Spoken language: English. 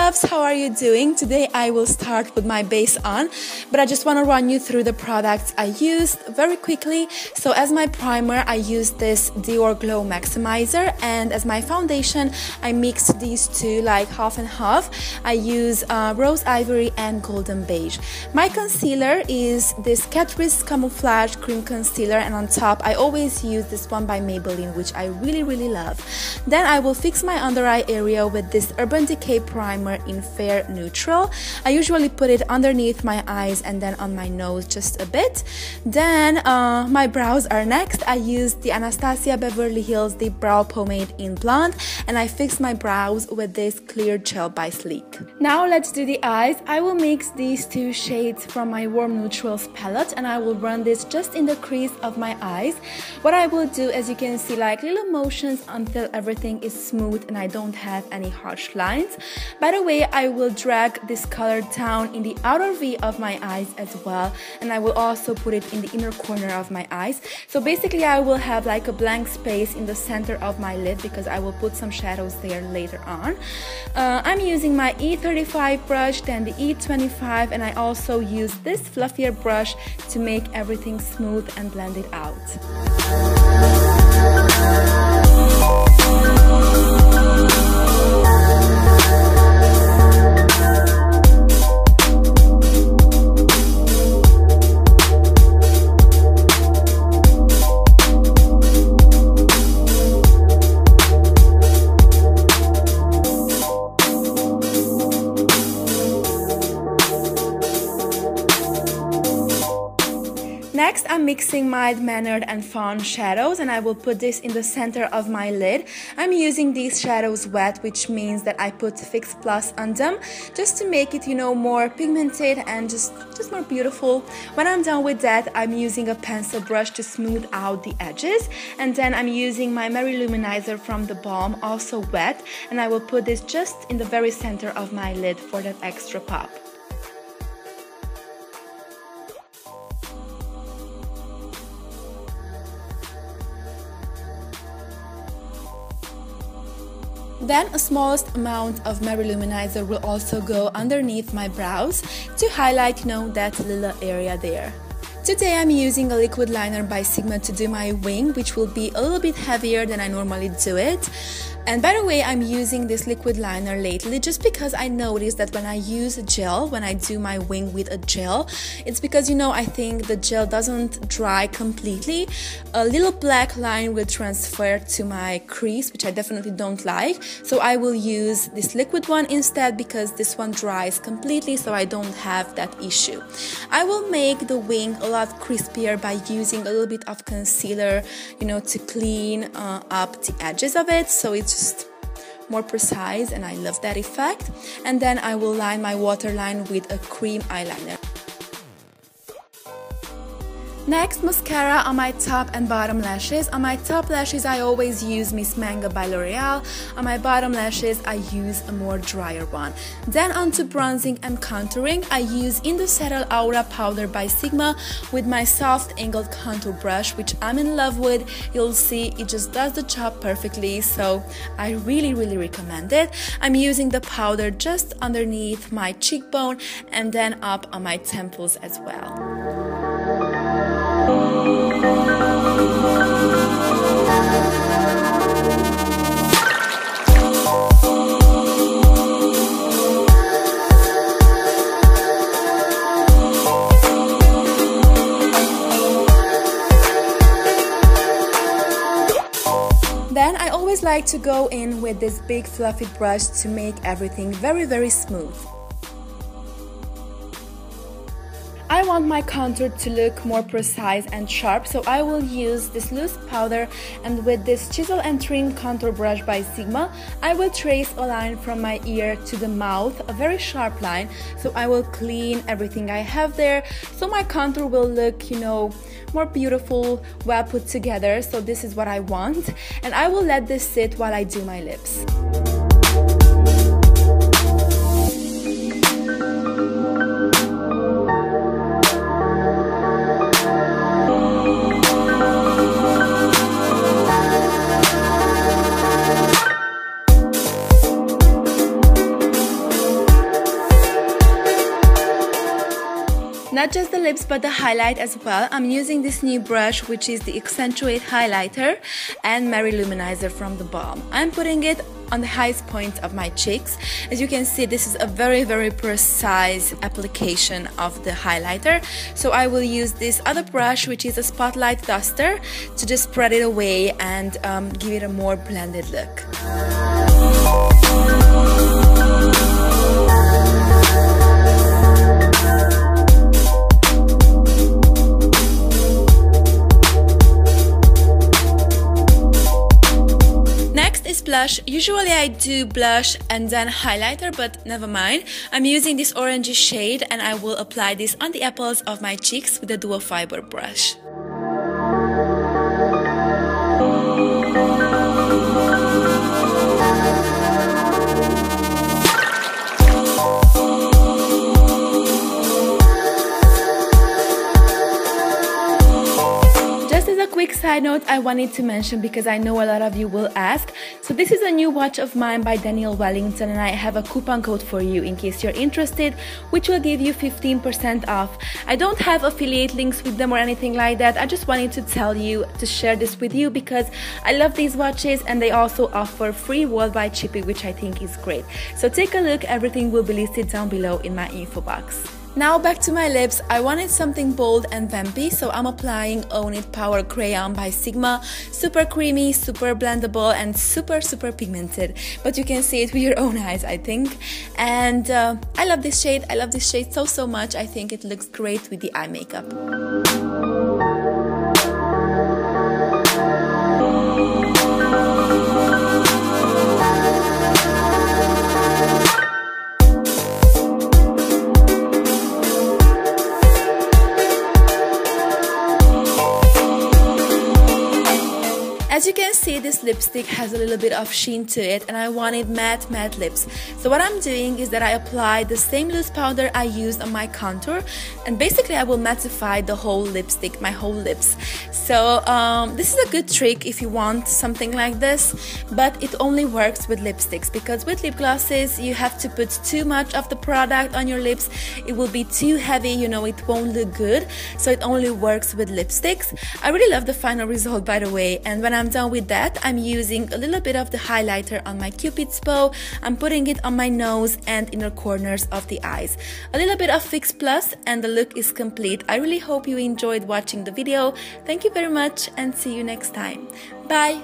loves, how are you doing? Today I will start with my base on, but I just want to run you through the products I used very quickly. So as my primer, I used this Dior Glow Maximizer, and as my foundation, I mixed these two like half and half. I use Rose Ivory and Golden Beige. My concealer is this Catrice Camouflage Cream Concealer, and on top I always use this one by Maybelline, which I really love. Then I will fix my under eye area with this Urban Decay primer in Fair Neutral. I usually put it underneath my eyes and then on my nose just a bit. Then my brows are next. I used the Anastasia Beverly Hills Deep Brow Pomade in Blonde, and I fixed my brows with this Clear Gel by Sleek. Now let's do the eyes. I will mix these two shades from my Warm Neutrals palette, and I will run this just in the crease of my eyes. What I will do, as you can see, like little motions until everything is smooth and I don't have any harsh lines. By the way, I will drag this color down in the outer V of my eyes as well, and I will also put it in the inner corner of my eyes. So basically I will have like a blank space in the center of my lid because I will put some shadows there later on. I'm using my E35 brush, then the E25, and I also use this fluffier brush to make everything smooth and blend it out. Next, I'm mixing mild mannered and fawn shadows, and I will put this in the center of my lid. I'm using these shadows wet, which means that I put Fix Plus on them just to make it, you know, more pigmented and just more beautiful. When I'm done with that, I'm using a pencil brush to smooth out the edges, and then I'm using my Mary Luminizer from the Balm, also wet, and I will put this just in the very center of my lid for that extra pop. Then a smallest amount of Mary Luminizer will also go underneath my brows to highlight, you know, that little area there. Today I'm using a liquid liner by Sigma to do my wing, which will be a little bit heavier than I normally do it. And by the way, I'm using this liquid liner lately just because I noticed that when I use a gel, when I do my wing with a gel, it's because, you know, I think the gel doesn't dry completely. A little black line will transfer to my crease, which I definitely don't like. So I will use this liquid one instead because this one dries completely, so I don't have that issue. I will make the wing a lot crispier by using a little bit of concealer, you know, to clean up the edges of it, so it's just more precise, and I love that effect. And then I will line my waterline with a cream eyeliner. Next, mascara on my top and bottom lashes. On my top lashes, I always use Miss Manga by L'Oreal. On my bottom lashes, I use a more drier one. Then onto bronzing and contouring, I use Indocettle Aura Powder by Sigma with my soft angled contour brush, which I'm in love with. You'll see it just does the job perfectly, so I really recommend it. I'm using the powder just underneath my cheekbone and then up on my temples as well. Then I always like to go in with this big fluffy brush to make everything very smooth. I want my contour to look more precise and sharp, so I will use this loose powder, and with this Chisel and Trim contour brush by Sigma, I will trace a line from my ear to the mouth, a very sharp line, so I will clean everything I have there, so my contour will look, you know, more beautiful, well put together. So this is what I want, and I will let this sit while I do my lips. Not just the lips but the highlight as well. I'm using this new brush, which is the Accentuate Highlighter and Mary Luminizer from the Balm. I'm putting it on the highest point of my cheeks. As you can see, this is a very precise application of the highlighter. So I will use this other brush, which is a spotlight duster, to just spread it away and give it a more blended look. Blush. Usually I do blush and then highlighter, but never mind. I'm using this orangey shade and I will apply this on the apples of my cheeks with a dual fiber brush. Quick side note I wanted to mention, because I know a lot of you will ask. So this is a new watch of mine by Daniel Wellington, and I have a coupon code for you in case you're interested, which will give you 15% off. I don't have affiliate links with them or anything like that. I just wanted to tell you to share this with you because I love these watches, and they also offer free worldwide shipping, which I think is great. So take a look, everything will be listed down below in my info box. Now back to my lips. I wanted something bold and vampy, so I'm applying Own It Power Crayon by Sigma. Super creamy, super blendable, and super pigmented. But you can see it with your own eyes, I think. And I love this shade. I love this shade so much. I think it looks great with the eye makeup. As you can see, this lipstick has a little bit of sheen to it, and I wanted matte lips. So what I'm doing is that I apply the same loose powder I used on my contour, and basically I will mattify the whole lipstick, my whole lips. So this is a good trick if you want something like this, but it only works with lipsticks, because with lip glosses you have to put too much of the product on your lips. It will be too heavy, you know, it won't look good. So it only works with lipsticks. I really love the final result, by the way, and when I'm done with that, I'm using a little bit of the highlighter on my Cupid's bow. I'm putting it on my nose and inner corners of the eyes. A little bit of Fix Plus and the look is complete. I really hope you enjoyed watching the video. Thank you very much and see you next time. Bye!